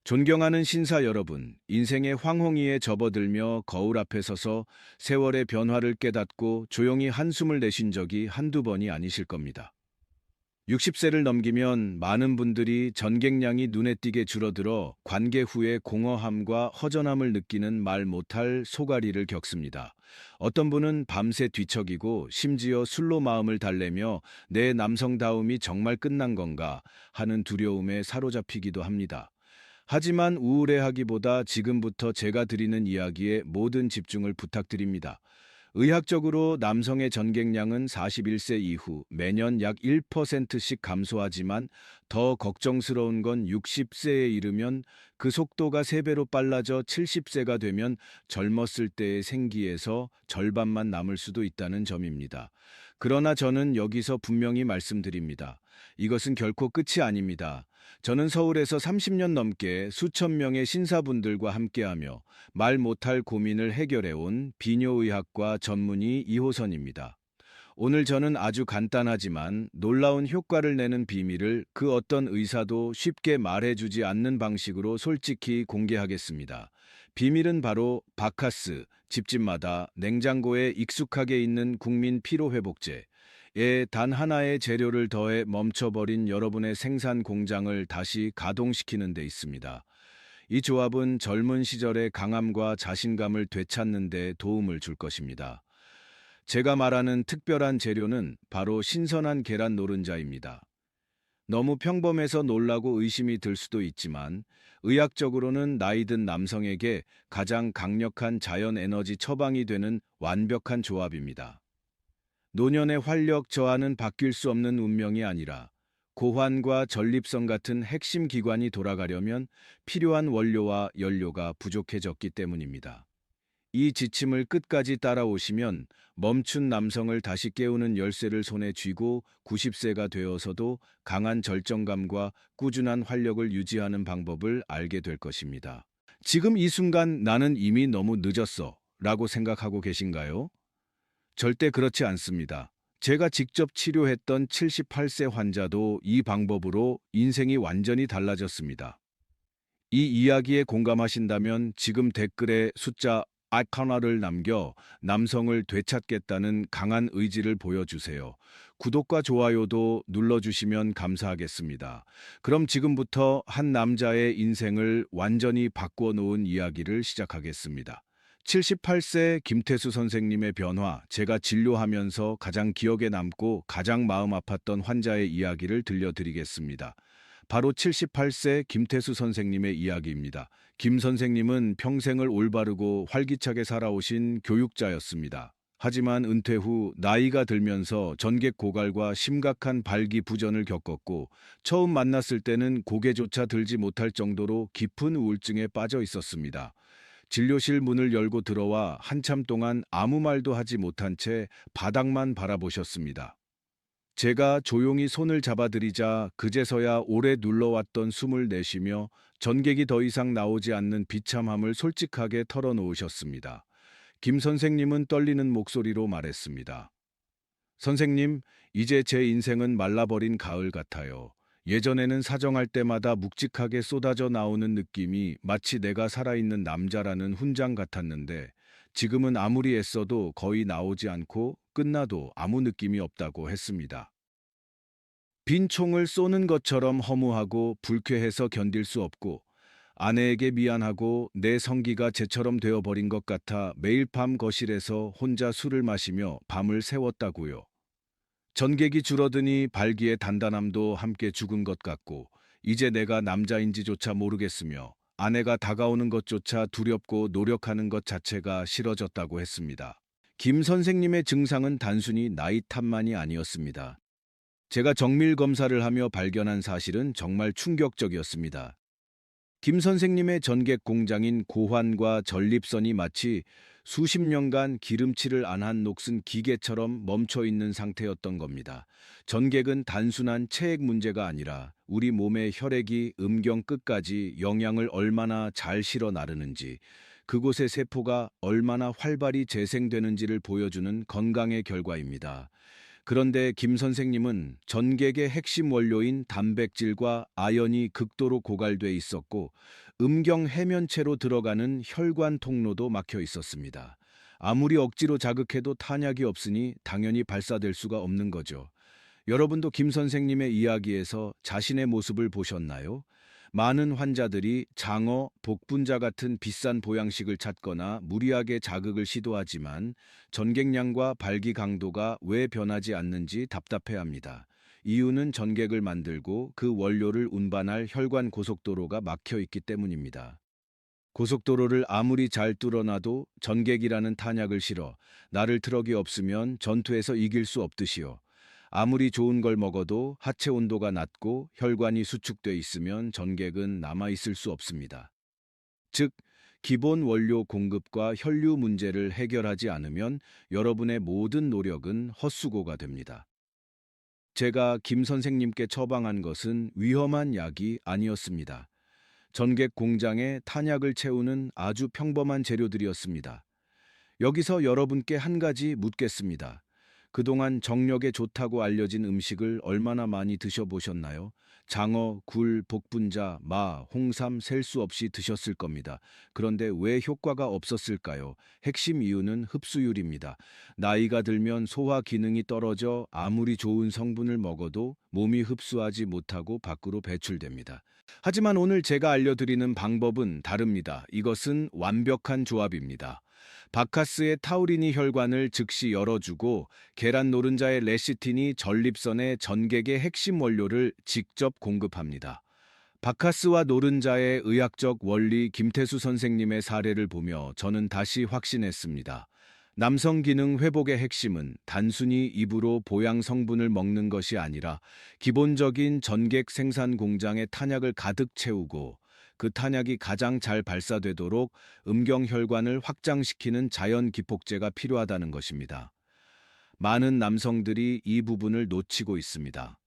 존경하는 신사 여러분, 인생의 황홍이에 접어들며 거울 앞에 서서 세월의 변화를 깨닫고 조용히 한숨을 내쉰 적이 한두 번이 아니실 겁니다. 60세를 넘기면 많은 분들이 전객량이 눈에 띄게 줄어들어 관계 후에 공허함과 허전함을 느끼는 말 못할 소가리를 겪습니다. 어떤 분은 밤새 뒤척이고 심지어 술로 마음을 달래며 내 남성다움이 정말 끝난 건가 하는 두려움에 사로잡히기도 합니다. 하지만 우울해하기보다 지금부터 제가 드리는 이야기에 모든 집중을 부탁드립니다. 의학적으로 남성의 전객량은 41세 이후 매년 약 1%씩 감소하지만 더 걱정스러운 건 60세에 이르면 그 속도가 3배로 빨라져 70세가 되면 젊었을 때의 생기에서 절반만 남을 수도 있다는 점입니다. 그러나 저는 여기서 분명히 말씀드립니다. 이것은 결코 끝이 아닙니다. 저는 서울에서 30년 넘게 수천 명의 신사분들과 함께하며 말 못할 고민을 해결해온 비뇨의학과 전문의 2호선입니다. 오늘 저는 아주 간단하지만 놀라운 효과를 내는 비밀을 그 어떤 의사도 쉽게 말해주지 않는 방식으로 솔직히 공개하겠습니다. 비밀은 바로 바카스, 집집마다 냉장고에 익숙하게 있는 국민 피로회복제, 에 단 하나의 재료를 더해 멈춰버린 여러분의 생산 공장을 다시 가동시키는 데 있습니다. 이 조합은 젊은 시절의 강함과 자신감을 되찾는 데 도움을 줄 것입니다. 제가 말하는 특별한 재료는 바로 신선한 계란 노른자입니다. 너무 평범해서 놀라고 의심이 들 수도 있지만 의학적으로는 나이 든 남성에게 가장 강력한 자연 에너지 처방이 되는 완벽한 조합입니다. 노년의 활력 저하는 바뀔 수 없는 운명이 아니라 고환과 전립선 같은 핵심 기관이 돌아가려면 필요한 원료와 연료가 부족해졌기 때문입니다. 이 지침을 끝까지 따라오시면 멈춘 남성을 다시 깨우는 열쇠를 손에 쥐고 90세가 되어서도 강한 절정감과 꾸준한 활력을 유지하는 방법을 알게 될 것입니다. 지금 이 순간 나는 이미 너무 늦었어 라고 생각하고 계신가요? 절대 그렇지 않습니다. 제가 직접 치료했던 78세 환자도 이 방법으로 인생이 완전히 달라졌습니다. 이 이야기에 공감하신다면 지금 댓글에 숫자 아이콘을 남겨 남성을 되찾겠다는 강한 의지를 보여주세요. 구독과 좋아요도 눌러주시면 감사하겠습니다. 그럼 지금부터 한 남자의 인생을 완전히 바꿔 놓은 이야기를 시작하겠습니다. 78세 김태수 선생님의 변화, 제가 진료하면서 가장 기억에 남고 가장 마음 아팠던 환자의 이야기를 들려드리겠습니다. 바로 78세 김태수 선생님의 이야기입니다. 김 선생님은 평생을 올바르고 활기차게 살아오신 교육자였습니다. 하지만 은퇴 후 나이가 들면서 전객 고갈과 심각한 발기부전을 겪었고 처음 만났을 때는 고개조차 들지 못할 정도로 깊은 우울증에 빠져 있었습니다. 진료실 문을 열고 들어와 한참 동안 아무 말도 하지 못한 채 바닥만 바라보셨습니다. 제가 조용히 손을 잡아드리자 그제서야 오래 눌러왔던 숨을 내쉬며 전객이 더 이상 나오지 않는 비참함을 솔직하게 털어놓으셨습니다. 김 선생님은 떨리는 목소리로 말했습니다. 선생님, 이제 제 인생은 말라버린 가을 같아요. 예전에는 사정할 때마다 묵직하게 쏟아져 나오는 느낌이 마치 내가 살아있는 남자라는 훈장 같았는데 지금은 아무리 애써도 거의 나오지 않고 끝나도 아무 느낌이 없다고 했습니다. 빈 총을 쏘는 것처럼 허무하고 불쾌해서 견딜 수 없고 아내에게 미안하고 내 성기가 쟤처럼 되어버린 것 같아 매일 밤 거실에서 혼자 술을 마시며 밤을 새웠다고요. 전객이 줄어드니 발기의 단단함도 함께 죽은 것 같고 이제 내가 남자인지조차 모르겠으며 아내가 다가오는 것조차 두렵고 노력하는 것 자체가 싫어졌다고 했습니다. 김 선생님의 증상은 단순히 나이 탓만이 아니었습니다. 제가 정밀 검사를 하며 발견한 사실은 정말 충격적이었습니다. 김 선생님의 전객 공장인 고환과 전립선이 마치 수십 년간 기름칠을 안 한 녹슨 기계처럼 멈춰 있는 상태였던 겁니다. 전객은 단순한 체액 문제가 아니라 우리 몸의 혈액이 음경 끝까지 영양을 얼마나 잘 실어 나르는지, 그곳의 세포가 얼마나 활발히 재생되는지를 보여주는 건강의 결과입니다. 그런데 김 선생님은 전객의 핵심 원료인 단백질과 아연이 극도로 고갈돼 있었고 음경 해면체로 들어가는 혈관 통로도 막혀 있었습니다. 아무리 억지로 자극해도 탄약이 없으니 당연히 발사될 수가 없는 거죠. 여러분도 김 선생님의 이야기에서 자신의 모습을 보셨나요? 많은 환자들이 장어, 복분자 같은 비싼 보양식을 찾거나 무리하게 자극을 시도하지만 전객량과 발기 강도가 왜 변하지 않는지 답답해합니다. 이유는 전객을 만들고 그 원료를 운반할 혈관 고속도로가 막혀 있기 때문입니다. 고속도로를 아무리 잘 뚫어놔도 전객이라는 탄약을 실어 나를 트럭이 없으면 전투에서 이길 수 없듯이요. 아무리 좋은 걸 먹어도 하체 온도가 낮고 혈관이 수축돼 있으면 전객은 남아 있을 수 없습니다. 즉, 기본 원료 공급과 혈류 문제를 해결하지 않으면 여러분의 모든 노력은 헛수고가 됩니다. 제가 김 선생님께 처방한 것은 위험한 약이 아니었습니다. 전객 공장에 탄약을 채우는 아주 평범한 재료들이었습니다. 여기서 여러분께 한 가지 묻겠습니다. 그동안 정력에 좋다고 알려진 음식을 얼마나 많이 드셔보셨나요? 장어, 굴, 복분자, 마, 홍삼 셀 수 없이 드셨을 겁니다. 그런데 왜 효과가 없었을까요? 핵심 이유는 흡수율입니다. 나이가 들면 소화 기능이 떨어져 아무리 좋은 성분을 먹어도 몸이 흡수하지 못하고 밖으로 배출됩니다. 하지만 오늘 제가 알려드리는 방법은 다릅니다. 이것은 완벽한 조합입니다. 바카스의 타우리니 혈관을 즉시 열어주고 계란 노른자의 레시틴이 전립선의 전객의 핵심 원료를 직접 공급합니다. 바카스와 노른자의 의학적 원리 김태수 선생님의 사례를 보며 저는 다시 확신했습니다. 남성 기능 회복의 핵심은 단순히 입으로 보양 성분을 먹는 것이 아니라 기본적인 전객 생산 공장의 탄약을 가득 채우고 그 탄약이 가장 잘 발사되도록 음경혈관을 확장시키는 자연 기폭제가 필요하다는 것입니다. 많은 남성들이 이 부분을 놓치고 있습니다.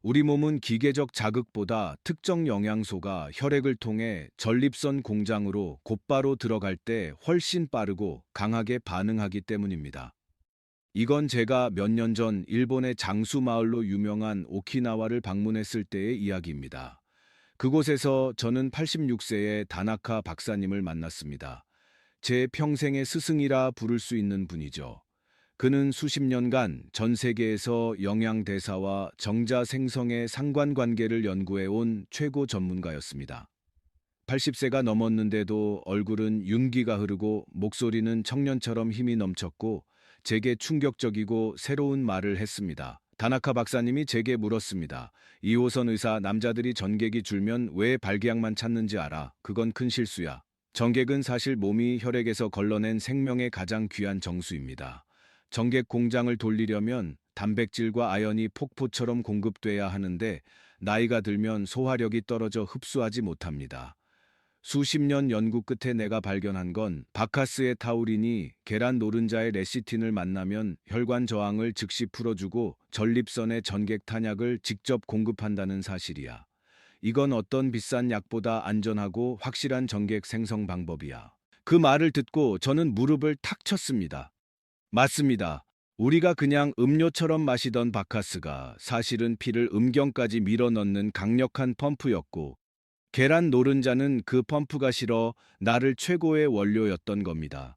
우리 몸은 기계적 자극보다 특정 영양소가 혈액을 통해 전립선 공장으로 곧바로 들어갈 때 훨씬 빠르고 강하게 반응하기 때문입니다. 이건 제가 몇 년 전 일본의 장수 마을로 유명한 오키나와를 방문했을 때의 이야기입니다. 그곳에서 저는 86세의 다나카 박사님을 만났습니다. 제 평생의 스승이라 부를 수 있는 분이죠. 그는 수십 년간 전 세계에서 영양대사와 정자 생성의 상관관계를 연구해온 최고 전문가였습니다. 80세가 넘었는데도 얼굴은 윤기가 흐르고 목소리는 청년처럼 힘이 넘쳤고 제게 충격적이고 새로운 말을 했습니다. 다나카 박사님이 제게 물었습니다. 이호선 의사, 남자들이 전객이 줄면 왜 발기약만 찾는지 알아? 그건 큰 실수야. 전객은 사실 몸이 혈액에서 걸러낸 생명의 가장 귀한 정수입니다. 전객 공장을 돌리려면 단백질과 아연이 폭포처럼 공급돼야 하는데 나이가 들면 소화력이 떨어져 흡수하지 못합니다. 수십 년 연구 끝에 내가 발견한 건 바카스의 타우린이 계란 노른자의 레시틴을 만나면 혈관 저항을 즉시 풀어주고 전립선의 전객 탄약을 직접 공급한다는 사실이야. 이건 어떤 비싼 약보다 안전하고 확실한 전객 생성 방법이야. 그 말을 듣고 저는 무릎을 탁 쳤습니다. 맞습니다. 우리가 그냥 음료처럼 마시던 바카스가 사실은 피를 음경까지 밀어넣는 강력한 펌프였고 계란 노른자는 그 펌프가 실어 나를 최고의 원료였던 겁니다.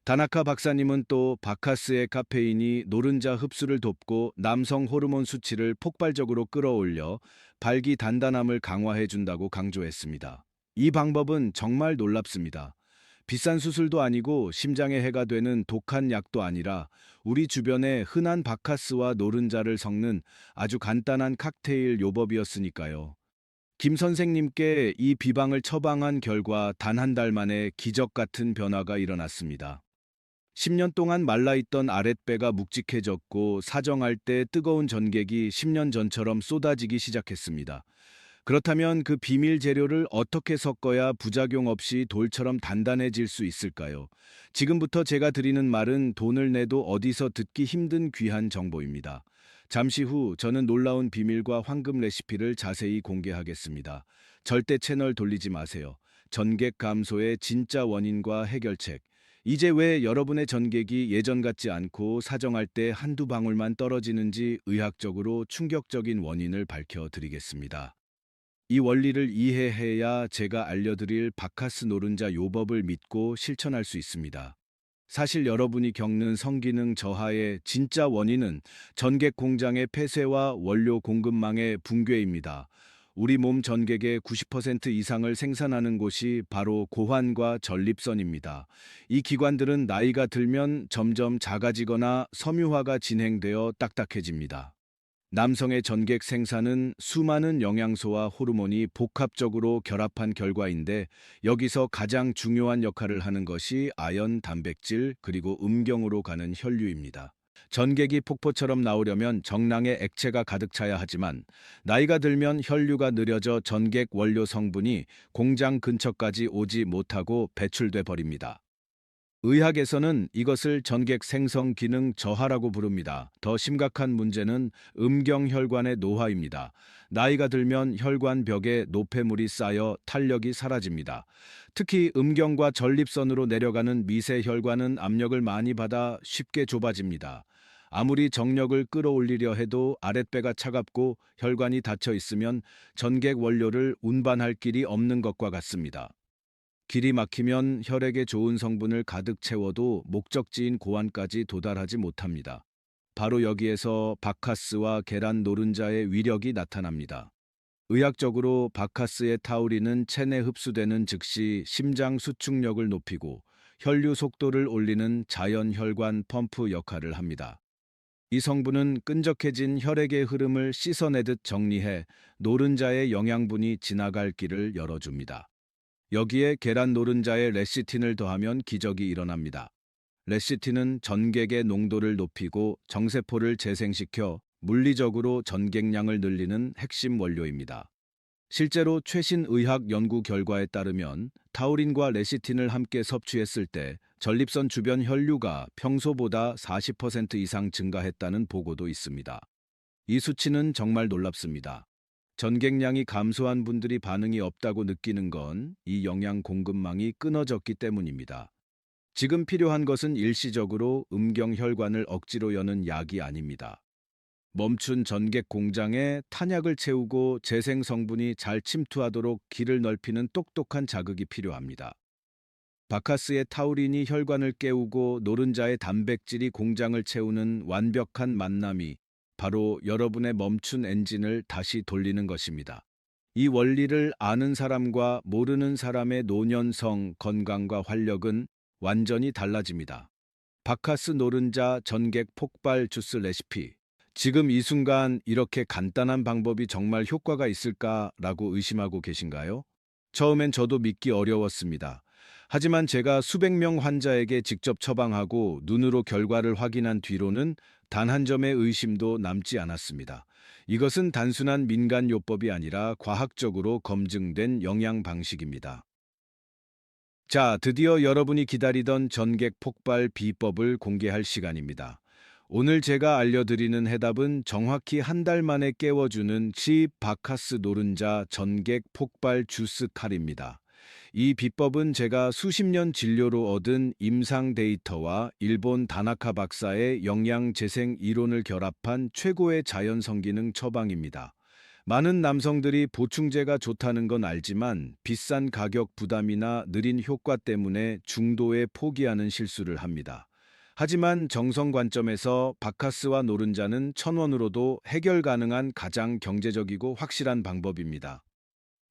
다나카 박사님은 또 바카스의 카페인이 노른자 흡수를 돕고 남성 호르몬 수치를 폭발적으로 끌어올려 발기 단단함을 강화해 준다고 강조했습니다. 이 방법은 정말 놀랍습니다. 비싼 수술도 아니고 심장에 해가 되는 독한 약도 아니라 우리 주변에 흔한 바카스와 노른자를 섞는 아주 간단한 칵테일 요법이었으니까요. 김 선생님께 이 비방을 처방한 결과 단 한 달 만에 기적 같은 변화가 일어났습니다. 10년 동안 말라있던 아랫배가 묵직해졌고 사정할 때 뜨거운 전객이 10년 전처럼 쏟아지기 시작했습니다. 그렇다면 그 비밀 재료를 어떻게 섞어야 부작용 없이 돌처럼 단단해질 수 있을까요? 지금부터 제가 드리는 말은 돈을 내도 어디서 듣기 힘든 귀한 정보입니다. 잠시 후 저는 놀라운 비밀과 황금 레시피를 자세히 공개하겠습니다. 절대 채널 돌리지 마세요. 전객 감소의 진짜 원인과 해결책. 이제 왜 여러분의 전객이 예전 같지 않고 사정할 때 한두 방울만 떨어지는지 의학적으로 충격적인 원인을 밝혀드리겠습니다. 이 원리를 이해해야 제가 알려드릴 바카스 노른자 요법을 믿고 실천할 수 있습니다. 사실 여러분이 겪는 성기능 저하의 진짜 원인은 전객 공장의 폐쇄와 원료 공급망의 붕괴입니다. 우리 몸 전객의 90% 이상을 생산하는 곳이 바로 고환과 전립선입니다. 이 기관들은 나이가 들면 점점 작아지거나 섬유화가 진행되어 딱딱해집니다. 남성의 전객 생산은 수많은 영양소와 호르몬이 복합적으로 결합한 결과인데, 여기서 가장 중요한 역할을 하는 것이 아연, 단백질, 그리고 음경으로 가는 혈류입니다. 전객이 폭포처럼 나오려면 정랑에 액체가 가득 차야 하지만, 나이가 들면 혈류가 느려져 전객 원료 성분이 공장 근처까지 오지 못하고 배출돼 버립니다. 의학에서는 이것을 전객 생성 기능 저하라고 부릅니다. 더 심각한 문제는 음경혈관의 노화입니다. 나이가 들면 혈관 벽에 노폐물이 쌓여 탄력이 사라집니다. 특히 음경과 전립선으로 내려가는 미세혈관은 압력을 많이 받아 쉽게 좁아집니다. 아무리 정력을 끌어올리려 해도 아랫배가 차갑고 혈관이 닫혀 있으면 전객 원료를 운반할 길이 없는 것과 같습니다. 길이 막히면 혈액에 좋은 성분을 가득 채워도 목적지인 고환까지 도달하지 못합니다. 바로 여기에서 바카스와 계란 노른자의 위력이 나타납니다. 의학적으로 바카스의 타우린은 체내 흡수되는 즉시 심장 수축력을 높이고 혈류 속도를 올리는 자연 혈관 펌프 역할을 합니다. 이 성분은 끈적해진 혈액의 흐름을 씻어내듯 정리해 노른자의 영양분이 지나갈 길을 열어줍니다. 여기에 계란 노른자에 레시틴을 더하면 기적이 일어납니다. 레시틴은 전객의 농도를 높이고 정세포를 재생시켜 물리적으로 전객량을 늘리는 핵심 원료입니다. 실제로 최신 의학 연구 결과에 따르면 타우린과 레시틴을 함께 섭취했을 때 전립선 주변 혈류가 평소보다 40% 이상 증가했다는 보고도 있습니다. 이 수치는 정말 놀랍습니다. 전객량이 감소한 분들이 반응이 없다고 느끼는 건 이 영양 공급망이 끊어졌기 때문입니다. 지금 필요한 것은 일시적으로 음경혈관을 억지로 여는 약이 아닙니다. 멈춘 전객 공장에 탄약을 채우고 재생 성분이 잘 침투하도록 길을 넓히는 똑똑한 자극이 필요합니다. 바카스의 타우린이 혈관을 깨우고 노른자의 단백질이 공장을 채우는 완벽한 만남이 바로 여러분의 멈춘 엔진을 다시 돌리는 것입니다. 이 원리를 아는 사람과 모르는 사람의 노년성 건강과 활력은 완전히 달라집니다. 바카스 노른자 전객 폭발 주스 레시피. 지금 이 순간 이렇게 간단한 방법이 정말 효과가 있을까라고 의심하고 계신가요? 처음엔 저도 믿기 어려웠습니다. 하지만 제가 수백 명 환자에게 직접 처방하고 눈으로 결과를 확인한 뒤로는 단 한 점의 의심도 남지 않았습니다. 이것은 단순한 민간요법이 아니라 과학적으로 검증된 영양 방식입니다. 자, 드디어 여러분이 기다리던 전객 폭발 비법을 공개할 시간입니다. 오늘 제가 알려드리는 해답은 정확히 한 달 만에 깨워주는 지 바카스 노른자 전객 폭발 주스 칼입니다. 이 비법은 제가 수십 년 진료로 얻은 임상 데이터와 일본 다나카 박사의 영양 재생 이론을 결합한 최고의 자연 성기능 처방입니다. 많은 남성들이 보충제가 좋다는 건 알지만 비싼 가격 부담이나 느린 효과 때문에 중도에 포기하는 실수를 합니다. 하지만 정성 관점에서 바카스와 노른자는 1,000원으로도 해결 가능한 가장 경제적이고 확실한 방법입니다.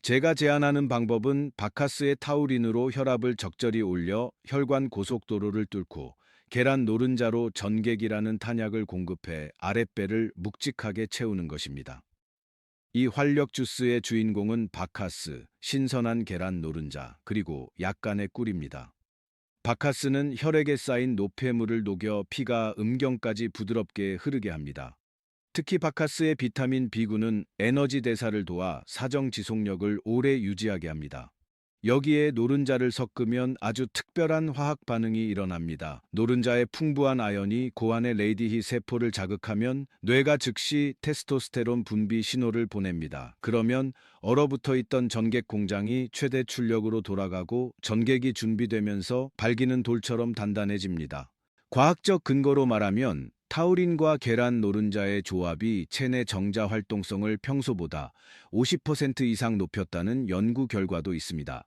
제가 제안하는 방법은 바카스의 타우린으로 혈압을 적절히 올려 혈관 고속도로를 뚫고 계란 노른자로 전객이라는 탄약을 공급해 아랫배를 묵직하게 채우는 것입니다. 이 활력 주스의 주인공은 바카스, 신선한 계란 노른자, 그리고 약간의 꿀입니다. 바카스는 혈액에 쌓인 노폐물을 녹여 피가 음경까지 부드럽게 흐르게 합니다. 특히 바카스의 비타민 B군은 에너지 대사를 도와 사정 지속력을 오래 유지하게 합니다. 여기에 노른자를 섞으면 아주 특별한 화학 반응이 일어납니다. 노른자의 풍부한 아연이 고환의 레이디히 세포를 자극하면 뇌가 즉시 테스토스테론 분비 신호를 보냅니다. 그러면 얼어붙어 있던 전객 공장이 최대 출력으로 돌아가고 전객이 준비되면서 발기는 돌처럼 단단해집니다. 과학적 근거로 말하면 타우린과 계란 노른자의 조합이 체내 정자 활동성을 평소보다 50% 이상 높였다는 연구 결과도 있습니다.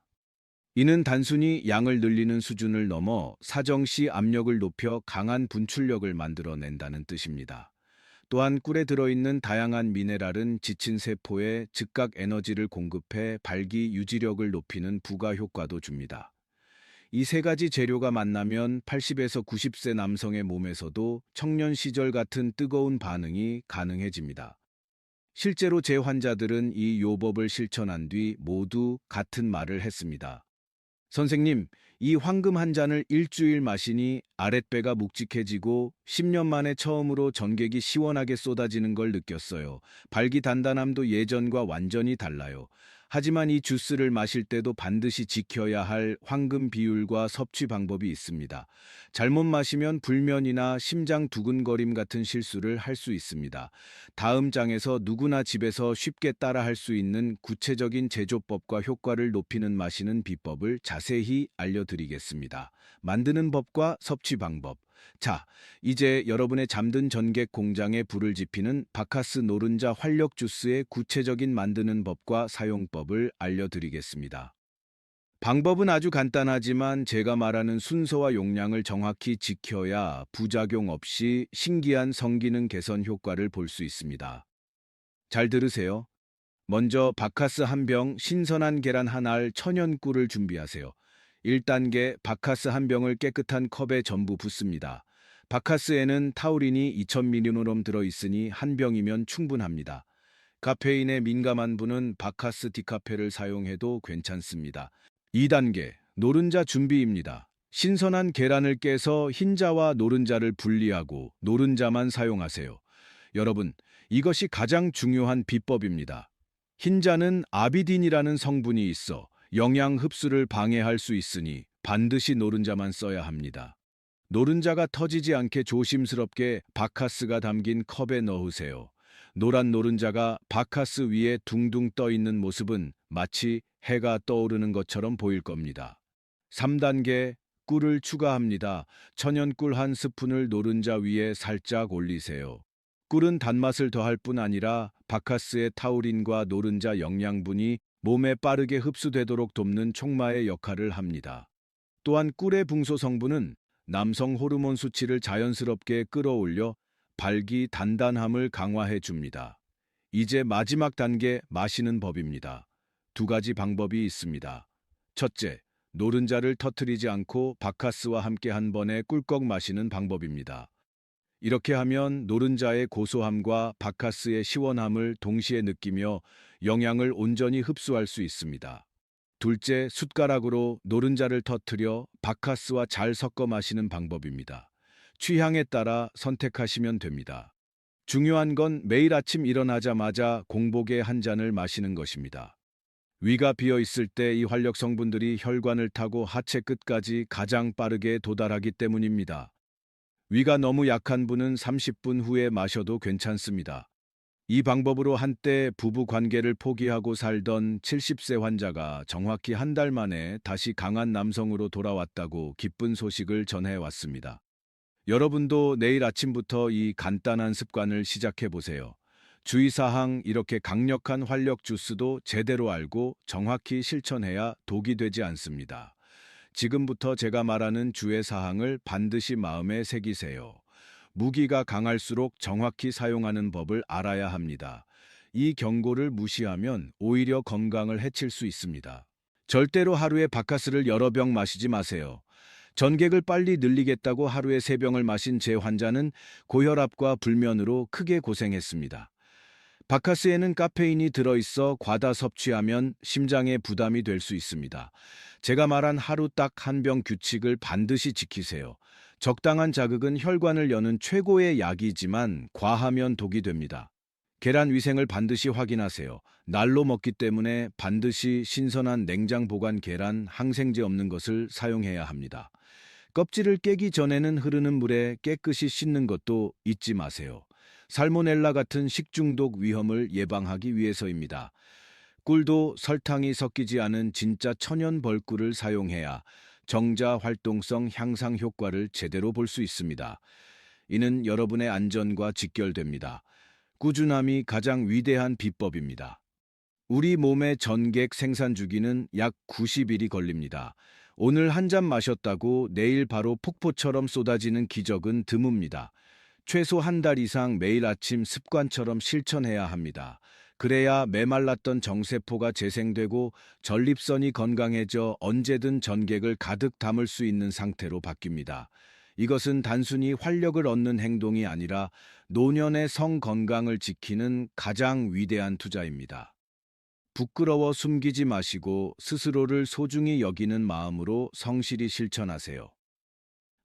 이는 단순히 양을 늘리는 수준을 넘어 사정시 압력을 높여 강한 분출력을 만들어낸다는 뜻입니다. 또한 꿀에 들어있는 다양한 미네랄은 지친 세포에 즉각 에너지를 공급해 발기 유지력을 높이는 부가 효과도 줍니다. 이 세 가지 재료가 만나면 80에서 90세 남성의 몸에서도 청년 시절 같은 뜨거운 반응이 가능해집니다. 실제로 제 환자들은 이 요법을 실천한 뒤 모두 같은 말을 했습니다. 선생님, 이 황금 한 잔을 일주일 마시니 아랫배가 묵직해지고 10년 만에 처음으로 전객이 시원하게 쏟아지는 걸 느꼈어요. 발기 단단함도 예전과 완전히 달라요. 하지만 이 주스를 마실 때도 반드시 지켜야 할 황금 비율과 섭취 방법이 있습니다. 잘못 마시면 불면이나 심장 두근거림 같은 실수를 할 수 있습니다. 다음 장에서 누구나 집에서 쉽게 따라할 수 있는 구체적인 제조법과 효과를 높이는 마시는 비법을 자세히 알려드리겠습니다. 만드는 법과 섭취 방법. 자, 이제 여러분의 잠든 전객 공장에 불을 지피는 바카스 노른자 활력 주스의 구체적인 만드는 법과 사용법을 알려드리겠습니다. 방법은 아주 간단하지만 제가 말하는 순서와 용량을 정확히 지켜야 부작용 없이 신기한 성기능 개선 효과를 볼 수 있습니다. 잘 들으세요. 먼저 바카스 한 병, 신선한 계란 한 알, 천연 꿀을 준비하세요. 1단계 바카스 한 병을 깨끗한 컵에 전부 붓습니다. 바카스에는 타우린이 2000mg 들어있으니 한 병이면 충분합니다. 카페인에 민감한 분은 바카스 디카페를 사용해도 괜찮습니다. 2단계 노른자 준비입니다. 신선한 계란을 깨서 흰자와 노른자를 분리하고 노른자만 사용하세요. 여러분, 이것이 가장 중요한 비법입니다. 흰자는 아비딘이라는 성분이 있어 영양 흡수를 방해할 수 있으니 반드시 노른자만 써야 합니다. 노른자가 터지지 않게 조심스럽게 바카스가 담긴 컵에 넣으세요. 노란 노른자가 바카스 위에 둥둥 떠 있는 모습은 마치 해가 떠오르는 것처럼 보일 겁니다. 3단계 꿀을 추가합니다. 천연꿀 한 스푼을 노른자 위에 살짝 올리세요. 꿀은 단맛을 더할 뿐 아니라 바카스의 타우린과 노른자 영양분이 몸에 빠르게 흡수되도록 돕는 촉마의 역할을 합니다. 또한 꿀의 붕소 성분은 남성 호르몬 수치를 자연스럽게 끌어올려 발기 단단함을 강화해 줍니다. 이제 마지막 단계 마시는 법입니다. 두 가지 방법이 있습니다. 첫째, 노른자를 터뜨리지 않고 바카스와 함께 한 번에 꿀꺽 마시는 방법입니다. 이렇게 하면 노른자의 고소함과 바카스의 시원함을 동시에 느끼며 영양을 온전히 흡수할 수 있습니다. 둘째, 숟가락으로 노른자를 터뜨려 바카스와 잘 섞어 마시는 방법입니다. 취향에 따라 선택하시면 됩니다. 중요한 건 매일 아침 일어나자마자 공복에 한 잔을 마시는 것입니다. 위가 비어 있을 때 이 활력 성분들이 혈관을 타고 하체 끝까지 가장 빠르게 도달하기 때문입니다. 위가 너무 약한 분은 30분 후에 마셔도 괜찮습니다. 이 방법으로 한때 부부 관계를 포기하고 살던 70세 환자가 정확히 한 달 만에 다시 강한 남성으로 돌아왔다고 기쁜 소식을 전해왔습니다. 여러분도 내일 아침부터 이 간단한 습관을 시작해 보세요. 주의사항, 이렇게 강력한 활력 주스도 제대로 알고 정확히 실천해야 독이 되지 않습니다. 지금부터 제가 말하는 주의 사항을 반드시 마음에 새기세요. 무기가 강할수록 정확히 사용하는 법을 알아야 합니다. 이 경고를 무시하면 오히려 건강을 해칠 수 있습니다. 절대로 하루에 바카스를 여러 병 마시지 마세요. 전객을 빨리 늘리겠다고 하루에 3병을 마신 제 환자는 고혈압과 불면으로 크게 고생했습니다. 바카스에는 카페인이 들어있어 과다 섭취하면 심장에 부담이 될 수 있습니다. 제가 말한 하루 딱 한 병 규칙을 반드시 지키세요. 적당한 자극은 혈관을 여는 최고의 약이지만 과하면 독이 됩니다. 계란 위생을 반드시 확인하세요. 날로 먹기 때문에 반드시 신선한 냉장 보관 계란, 항생제 없는 것을 사용해야 합니다. 껍질을 깨기 전에는 흐르는 물에 깨끗이 씻는 것도 잊지 마세요. 살모넬라 같은 식중독 위험을 예방하기 위해서입니다. 꿀도 설탕이 섞이지 않은 진짜 천연 벌꿀을 사용해야 정자 활동성 향상 효과를 제대로 볼 수 있습니다. 이는 여러분의 안전과 직결됩니다. 꾸준함이 가장 위대한 비법입니다. 우리 몸의 전객 생산 주기는 약 90일이 걸립니다. 오늘 한 잔 마셨다고 내일 바로 폭포처럼 쏟아지는 기적은 드뭅니다. 최소 한 달 이상 매일 아침 습관처럼 실천해야 합니다. 그래야 메말랐던 정세포가 재생되고 전립선이 건강해져 언제든 전객을 가득 담을 수 있는 상태로 바뀝니다. 이것은 단순히 활력을 얻는 행동이 아니라 노년의 성 건강을 지키는 가장 위대한 투자입니다. 부끄러워 숨기지 마시고 스스로를 소중히 여기는 마음으로 성실히 실천하세요.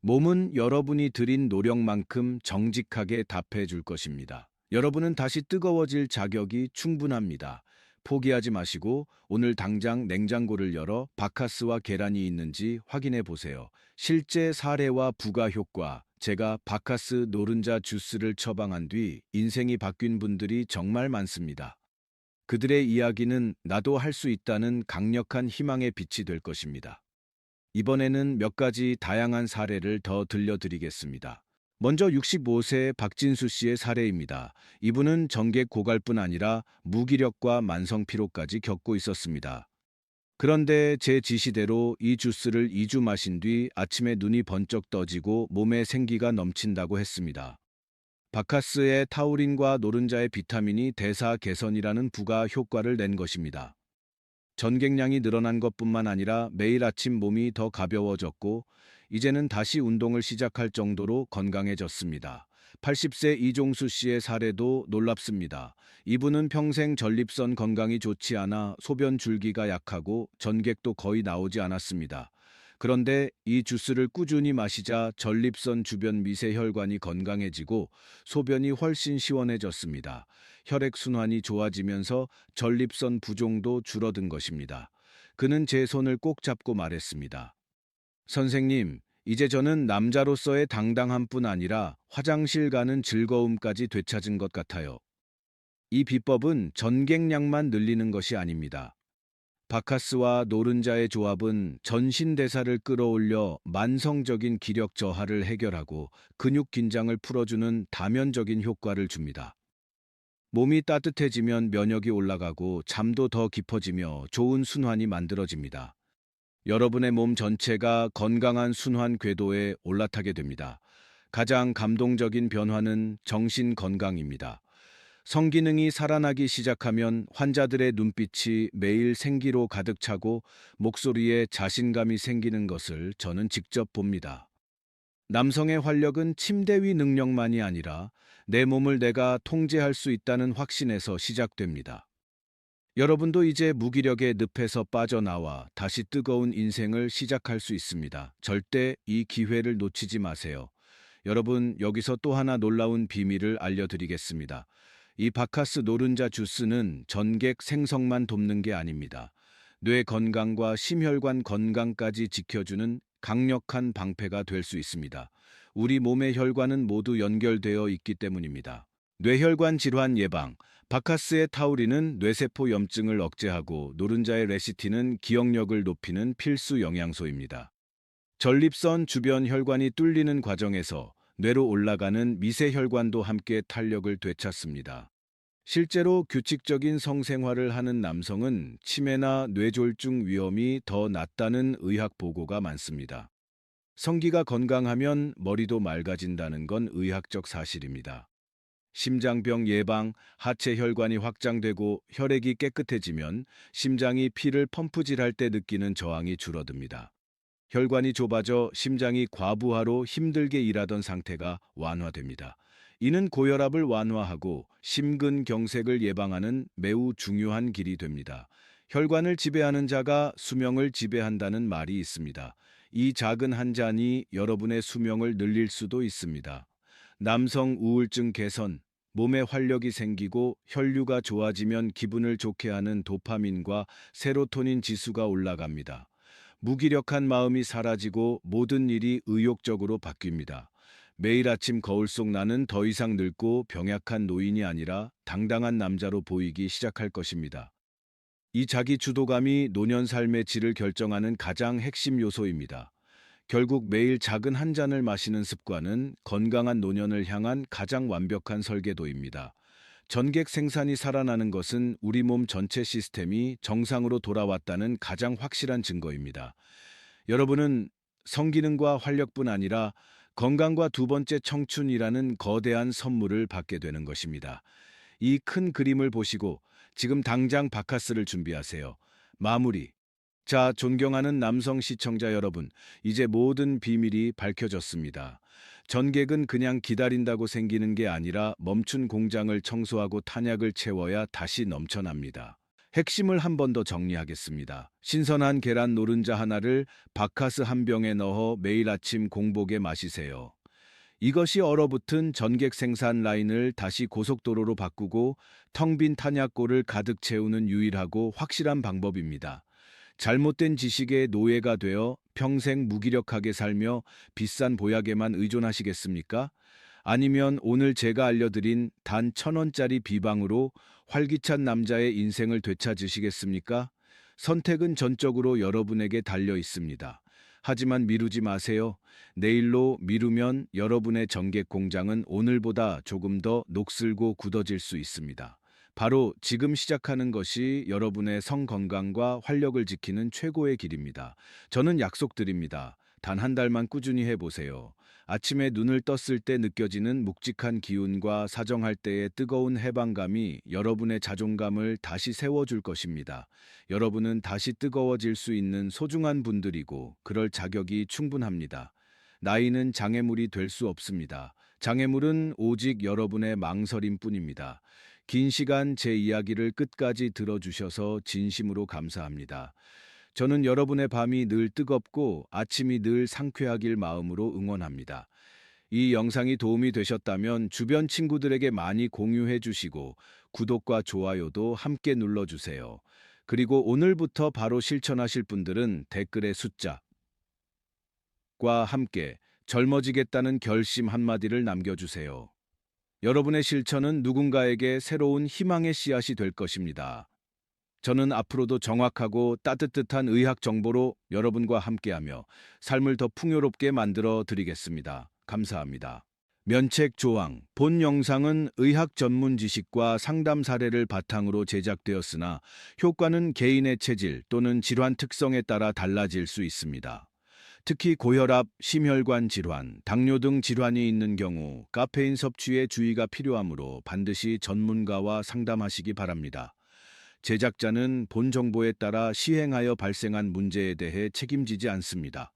몸은 여러분이 들인 노력만큼 정직하게 답해 줄 것입니다. 여러분은 다시 뜨거워질 자격이 충분합니다. 포기하지 마시고 오늘 당장 냉장고를 열어 바카스와 계란이 있는지 확인해 보세요. 실제 사례와 부가 효과. 제가 바카스 노른자 주스를 처방한 뒤 인생이 바뀐 분들이 정말 많습니다. 그들의 이야기는 나도 할 수 있다는 강력한 희망의 빛이 될 것입니다. 이번에는 몇 가지 다양한 사례를 더 들려드리겠습니다. 먼저 65세 박진수 씨의 사례입니다. 이분은 정객 고갈뿐 아니라 무기력과 만성 피로까지 겪고 있었습니다. 그런데 제 지시대로 이 주스를 2주 마신 뒤 아침에 눈이 번쩍 떠지고 몸에 생기가 넘친다고 했습니다. 바카스의 타우린과 노른자의 비타민이 대사 개선이라는 부가 효과를 낸 것입니다. 전객량이 늘어난 것뿐만 아니라 매일 아침 몸이 더 가벼워졌고 이제는 다시 운동을 시작할 정도로 건강해졌습니다. 80세 이종수 씨의 사례도 놀랍습니다. 이분은 평생 전립선 건강이 좋지 않아 소변 줄기가 약하고 전객도 거의 나오지 않았습니다. 그런데 이 주스를 꾸준히 마시자 전립선 주변 미세혈관이 건강해지고 소변이 훨씬 시원해졌습니다. 혈액순환이 좋아지면서 전립선 부종도 줄어든 것입니다. 그는 제 손을 꼭 잡고 말했습니다. 선생님, 이제 저는 남자로서의 당당함뿐 아니라 화장실 가는 즐거움까지 되찾은 것 같아요. 이 비법은 전객량만 늘리는 것이 아닙니다. 바카스와 노른자의 조합은 전신대사를 끌어올려 만성적인 기력 저하를 해결하고 근육 긴장을 풀어주는 다면적인 효과를 줍니다. 몸이 따뜻해지면 면역이 올라가고 잠도 더 깊어지며 좋은 순환이 만들어집니다. 여러분의 몸 전체가 건강한 순환 궤도에 올라타게 됩니다. 가장 감동적인 변화는 정신 건강입니다. 성기능이 살아나기 시작하면 환자들의 눈빛이 매일 생기로 가득 차고 목소리에 자신감이 생기는 것을 저는 직접 봅니다. 남성의 활력은 침대 위 능력만이 아니라 내 몸을 내가 통제할 수 있다는 확신에서 시작됩니다. 여러분도 이제 무기력의 늪에서 빠져나와 다시 뜨거운 인생을 시작할 수 있습니다. 절대 이 기회를 놓치지 마세요. 여러분, 여기서 또 하나 놀라운 비밀을 알려드리겠습니다. 이 바카스 노른자 주스는 전객 생성만 돕는 게 아닙니다. 뇌 건강과 심혈관 건강까지 지켜주는 강력한 방패가 될 수 있습니다. 우리 몸의 혈관은 모두 연결되어 있기 때문입니다. 뇌혈관 질환 예방. 바카스의 타우린은 뇌세포 염증을 억제하고 노른자의 레시틴은 기억력을 높이는 필수 영양소입니다. 전립선 주변 혈관이 뚫리는 과정에서 뇌로 올라가는 미세혈관도 함께 탄력을 되찾습니다. 실제로 규칙적인 성생활을 하는 남성은 치매나 뇌졸중 위험이 더 낮다는 의학 보고가 많습니다. 성기가 건강하면 머리도 맑아진다는 건 의학적 사실입니다. 심장병 예방, 하체 혈관이 확장되고 혈액이 깨끗해지면 심장이 피를 펌프질할 때 느끼는 저항이 줄어듭니다. 혈관이 좁아져 심장이 과부하로 힘들게 일하던 상태가 완화됩니다. 이는 고혈압을 완화하고 심근경색을 예방하는 매우 중요한 길이 됩니다. 혈관을 지배하는 자가 수명을 지배한다는 말이 있습니다. 이 작은 한 잔이 여러분의 수명을 늘릴 수도 있습니다. 남성 우울증 개선. 몸에 활력이 생기고 혈류가 좋아지면 기분을 좋게 하는 도파민과 세로토닌 지수가 올라갑니다. 무기력한 마음이 사라지고 모든 일이 의욕적으로 바뀝니다. 매일 아침 거울 속 나는 더 이상 늙고 병약한 노인이 아니라 당당한 남자로 보이기 시작할 것입니다. 이 자기 주도감이 노년 삶의 질을 결정하는 가장 핵심 요소입니다. 결국 매일 작은 한 잔을 마시는 습관은 건강한 노년을 향한 가장 완벽한 설계도입니다. 전객 생산이 살아나는 것은 우리 몸 전체 시스템이 정상으로 돌아왔다는 가장 확실한 증거입니다. 여러분은 성기능과 활력뿐 아니라 건강과 두 번째 청춘이라는 거대한 선물을 받게 되는 것입니다. 이 큰 그림을 보시고 지금 당장 바카스를 준비하세요. 마무리. 자, 존경하는 남성 시청자 여러분, 이제 모든 비밀이 밝혀졌습니다. 전객은 그냥 기다린다고 생기는 게 아니라 멈춘 공장을 청소하고 탄약을 채워야 다시 넘쳐납니다. 핵심을 한 번 더 정리하겠습니다. 신선한 계란 노른자 하나를 바카스 한 병에 넣어 매일 아침 공복에 마시세요. 이것이 얼어붙은 전객 생산 라인을 다시 고속도로로 바꾸고 텅 빈 탄약고를 가득 채우는 유일하고 확실한 방법입니다. 잘못된 지식의 노예가 되어 평생 무기력하게 살며 비싼 보약에만 의존하시겠습니까? 아니면 오늘 제가 알려드린 단 1,000원짜리 비방으로 활기찬 남자의 인생을 되찾으시겠습니까? 선택은 전적으로 여러분에게 달려 있습니다. 하지만 미루지 마세요. 내일로 미루면 여러분의 전객 공장은 오늘보다 조금 더 녹슬고 굳어질 수 있습니다. 바로 지금 시작하는 것이 여러분의 성 건강과 활력을 지키는 최고의 길입니다. 저는 약속드립니다. 단 한 달만 꾸준히 해보세요. 아침에 눈을 떴을 때 느껴지는 묵직한 기운과 사정할 때의 뜨거운 해방감이 여러분의 자존감을 다시 세워줄 것입니다. 여러분은 다시 뜨거워질 수 있는 소중한 분들이고 그럴 자격이 충분합니다. 나이는 장애물이 될 수 없습니다. 장애물은 오직 여러분의 망설임 뿐입니다. 긴 시간 제 이야기를 끝까지 들어주셔서 진심으로 감사합니다. 저는 여러분의 밤이 늘 뜨겁고 아침이 늘 상쾌하길 마음으로 응원합니다. 이 영상이 도움이 되셨다면 주변 친구들에게 많이 공유해 주시고 구독과 좋아요도 함께 눌러주세요. 그리고 오늘부터 바로 실천하실 분들은 댓글에 숫자과 함께 젊어지겠다는 결심 한마디를 남겨주세요. 여러분의 실천은 누군가에게 새로운 희망의 씨앗이 될 것입니다. 저는 앞으로도 정확하고 따뜻한 의학 정보로 여러분과 함께하며 삶을 더 풍요롭게 만들어 드리겠습니다. 감사합니다. 면책 조항. 본 영상은 의학 전문 지식과 상담 사례를 바탕으로 제작되었으나 효과는 개인의 체질 또는 질환 특성에 따라 달라질 수 있습니다. 특히 고혈압, 심혈관 질환, 당뇨 등 질환이 있는 경우 카페인 섭취에 주의가 필요하므로 반드시 전문가와 상담하시기 바랍니다. 제작자는 본 정보에 따라 시행하여 발생한 문제에 대해 책임지지 않습니다.